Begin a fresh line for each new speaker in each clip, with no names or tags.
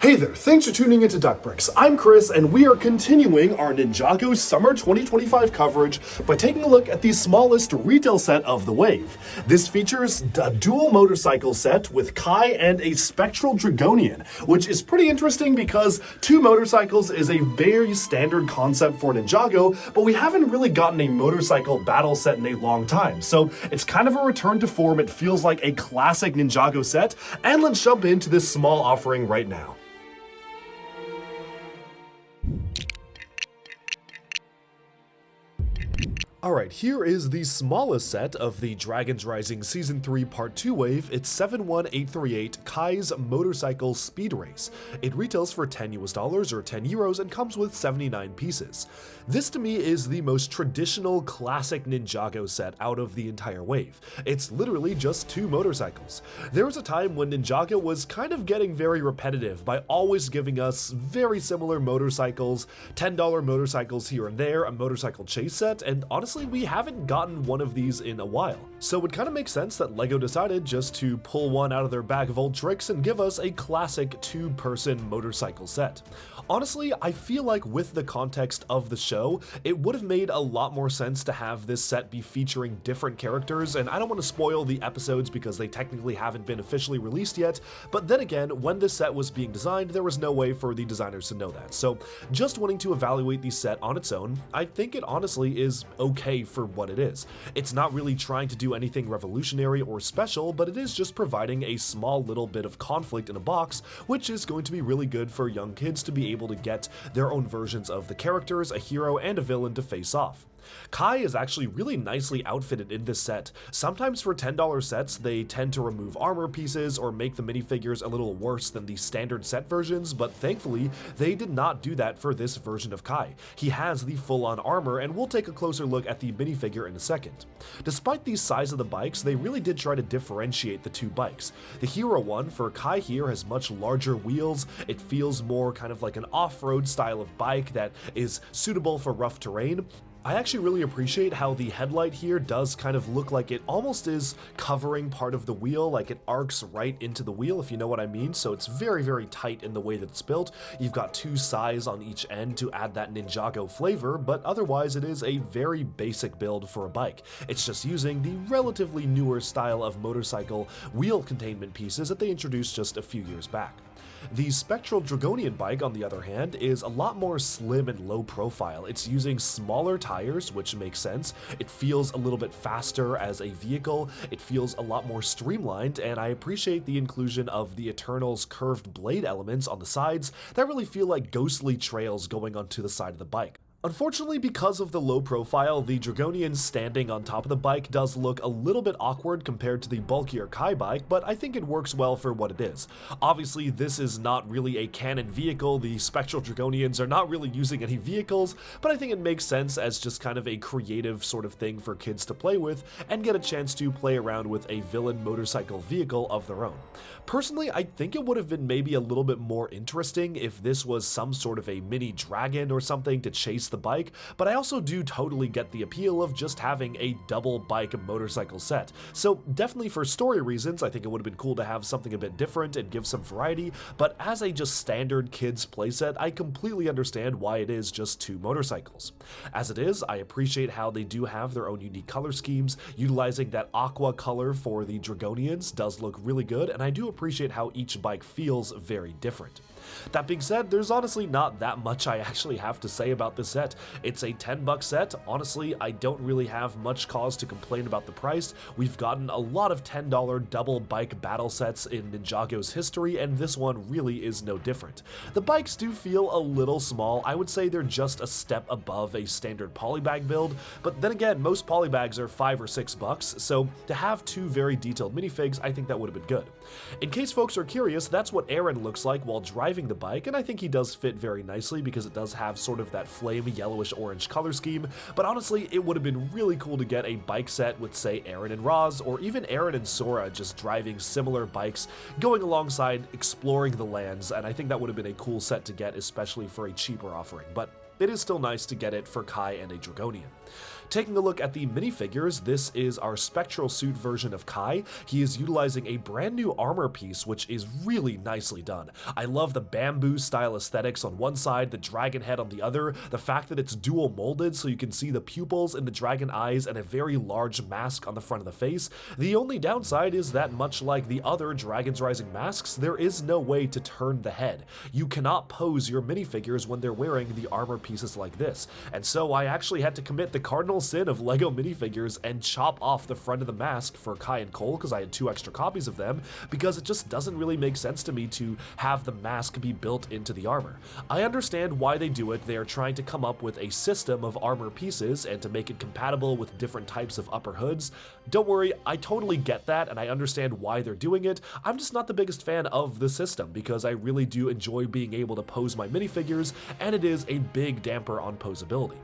Hey there, thanks for tuning into Duckbricks. I'm Chris, and we are continuing our Ninjago Summer 2025 coverage by taking a look at the smallest retail set of the wave. This features a dual motorcycle set with Kai and a Spectral Dragonian, which is pretty interesting because two motorcycles is a very standard concept for Ninjago, but we haven't really gotten a motorcycle battle set in a long time, so it's kind of a return to form. It feels like a classic Ninjago set, and let's jump into this small offering right now. Alright, here is the smallest set of the Dragons Rising Season 3 Part 2 wave. It's 71838 Kai's Motorcycle Speed Race. It retails for $10 or 10 euros and comes with 79 pieces. This to me is the most traditional classic Ninjago set out of the entire wave. It's literally just two motorcycles. There was a time when Ninjago was kind of getting very repetitive by always giving us very similar motorcycles, $10 motorcycles here and there, a motorcycle chase set, and honestly, we haven't gotten one of these in a while. So it kind of makes sense that LEGO decided just to pull one out of their bag of old tricks and give us a classic two-person motorcycle set. Honestly, I feel like with the context of the show, it would have made a lot more sense to have this set be featuring different characters, and I don't want to spoil the episodes because they technically haven't been officially released yet, but then again, when this set was being designed, there was no way for the designers to know that. So just wanting to evaluate the set on its own, I think it honestly is okay for what it is. It's not really trying to do anything revolutionary or special, but it is just providing a small little bit of conflict in a box, which is going to be really good for young kids to be able to get their own versions of the characters, a hero, and a villain to face off. Kai is actually really nicely outfitted in this set. Sometimes for $10 sets, they tend to remove armor pieces or make the minifigures a little worse than the standard set versions, but thankfully, they did not do that for this version of Kai. He has the full-on armor, and we'll take a closer look at the minifigure in a second. Despite the size of the bikes, they really did try to differentiate the two bikes. The hero one for Kai here has much larger wheels. It feels more kind of like an off-road style of bike that is suitable for rough terrain. I actually really appreciate how the headlight here does kind of look like it almost is covering part of the wheel, like it arcs right into the wheel, if you know what I mean. So it's very, very tight in the way that it's built. You've got two sides on each end to add that Ninjago flavor, but otherwise it is a very basic build for a bike. It's just using the relatively newer style of motorcycle wheel containment pieces that they introduced just a few years back. The Spectral Dragonian bike, on the other hand, is a lot more slim and low profile. It's using smaller tires, which makes sense. It feels a little bit faster as a vehicle. It feels a lot more streamlined, and I appreciate the inclusion of the Eternal's curved blade elements on the sides that really feel like ghostly trails going onto the side of the bike. Unfortunately, because of the low profile, the Dragonian standing on top of the bike does look a little bit awkward compared to the bulkier Kai bike, but I think it works well for what it is. Obviously, this is not really a canon vehicle. The Spectral Dragonians are not really using any vehicles, but I think it makes sense as just kind of a creative sort of thing for kids to play with and get a chance to play around with a villain motorcycle vehicle of their own. Personally, I think it would have been maybe a little bit more interesting if this was some sort of a mini dragon or something to chase the bike, but I also do totally get the appeal of just having a double bike motorcycle set. So definitely for story reasons, I think it would have been cool to have something a bit different and give some variety, but as a just standard kids playset, I completely understand why it is just two motorcycles. As it is, I appreciate how they do have their own unique color schemes. Utilizing that aqua color for the Dragonians does look really good, and I do appreciate how each bike feels very different. That being said, there's honestly not that much I actually have to say about this set. It's a $10 set. Honestly, I don't really have much cause to complain about the price. We've gotten a lot of $10 double bike battle sets in Ninjago's history, and this one really is no different. The bikes do feel a little small. I would say they're just a step above a standard polybag build, but then again, most polybags are $5 or $6, so to have two very detailed minifigs, I think that would have been good. In case folks are curious, that's what Aaron looks like while driving the bike, and I think he does fit very nicely because it does have sort of that flame yellowish orange color scheme, but honestly, it would have been really cool to get a bike set with, say, Aaron and Roz, or even Aaron and Sora just driving similar bikes, going alongside exploring the lands, and I think that would have been a cool set to get, especially for a cheaper offering. But it is still nice to get it for Kai and a Dragonian. Taking a look at the minifigures, this is our spectral suit version of Kai. He is utilizing a brand new armor piece, which is really nicely done. I love the bamboo style aesthetics on one side, the dragon head on the other, the fact that it's dual molded so you can see the pupils in the dragon eyes and a very large mask on the front of the face. The only downside is that much like the other Dragons Rising masks, there is no way to turn the head. You cannot pose your minifigures when they're wearing the armor pieces like this, and so I actually had to commit the cardinal sin of LEGO minifigures and chop off the front of the mask for Kai and Cole because I had 2 extra copies of them, because it just doesn't really make sense to me to have the mask be built into the armor. I understand why they do it. They are trying to come up with a system of armor pieces and to make it compatible with different types of upper hoods. Don't worry, I totally get that and I understand why they're doing it. I'm just not the biggest fan of the system because I really do enjoy being able to pose my minifigures, and it is a big damper on posability.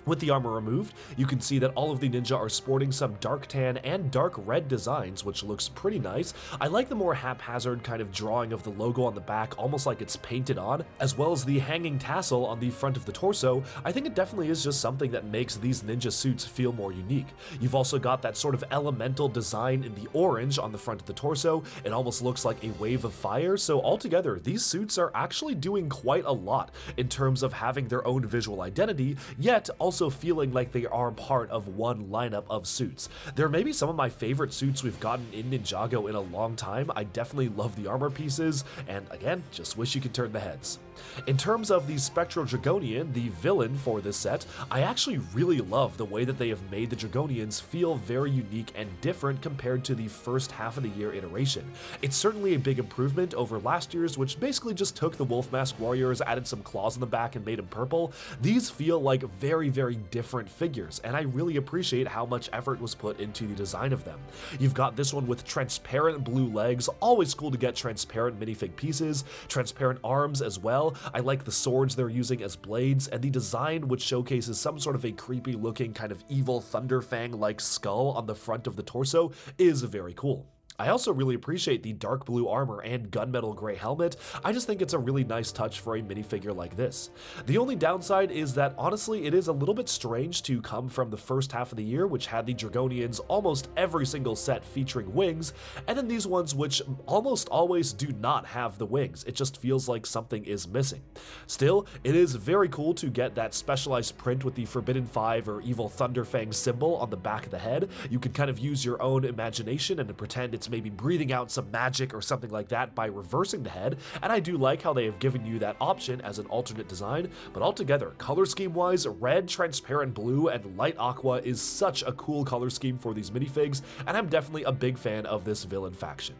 With the armor removed, you can see that all of the ninja are sporting some dark tan and dark red designs, which looks pretty nice. I like the more haphazard kind of drawing of the logo on the back, almost like it's painted on, as well as the hanging tassel on the front of the torso. I think it definitely is just something that makes these ninja suits feel more unique. You've also got that sort of elemental design in the orange on the front of the torso. It almost looks like a wave of fire, so altogether, these suits are actually doing quite a lot in terms of having their own visual identity, yet also feeling like they are part of one lineup of suits. They're maybe some of my favorite suits we've gotten in Ninjago in a long time. I definitely love the armor pieces, and again, just wish you could turn the heads. In terms of the Spectral Dragonian, the villain for this set, I actually really love the way that they have made the Dragonians feel very unique and different compared to the first half of the year iteration. It's certainly a big improvement over last year's, which basically just took the Wolf Mask Warriors, added some claws in the back, and made them purple. These feel like very, very different figures, and I really appreciate how much effort was put into the design of them. You've got this one with transparent blue legs, always cool to get transparent minifig pieces, transparent arms as well. I like the swords they're using as blades, and the design which showcases some sort of a creepy looking kind of evil Thunderfang-like skull on the front of the torso is very cool. I also really appreciate the dark blue armor and gunmetal gray helmet. I just think it's a really nice touch for a minifigure like this. The only downside is that honestly it is a little bit strange to come from the first half of the year, which had the Dragonians almost every single set featuring wings, and then these ones which almost always do not have the wings. It just feels like something is missing. Still, it is very cool to get that specialized print with the Forbidden Five or Evil Thunderfang symbol on the back of the head. You can kind of use your own imagination and pretend it's maybe breathing out some magic or something like that by reversing the head, and I do like how they have given you that option as an alternate design, but altogether, color scheme wise, red, transparent blue, and light aqua is such a cool color scheme for these minifigs, and I'm definitely a big fan of this villain faction.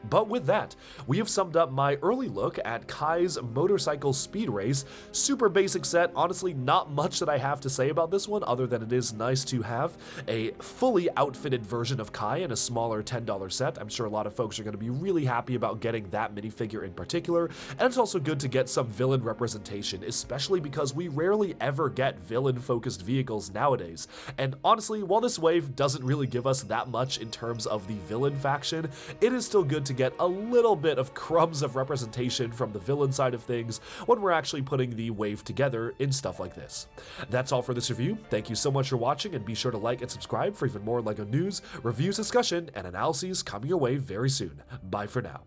But with that, we have summed up my early look at Kai's Motorcycle Speed Race. Super basic set, honestly not much that I have to say about this one other than it is nice to have a fully outfitted version of Kai in a smaller $10 set. I'm sure a lot of folks are going to be really happy about getting that minifigure in particular, and it's also good to get some villain representation, especially because we rarely ever get villain-focused vehicles nowadays. And honestly, while this wave doesn't really give us that much in terms of the villain faction, it is still good to get a little bit of crumbs of representation from the villain side of things when we're actually putting the wave together in stuff like this. That's all for this review. Thank you so much for watching, and be sure to like and subscribe for even more LEGO news, reviews, discussion, and analyses coming your way very soon. Bye for now.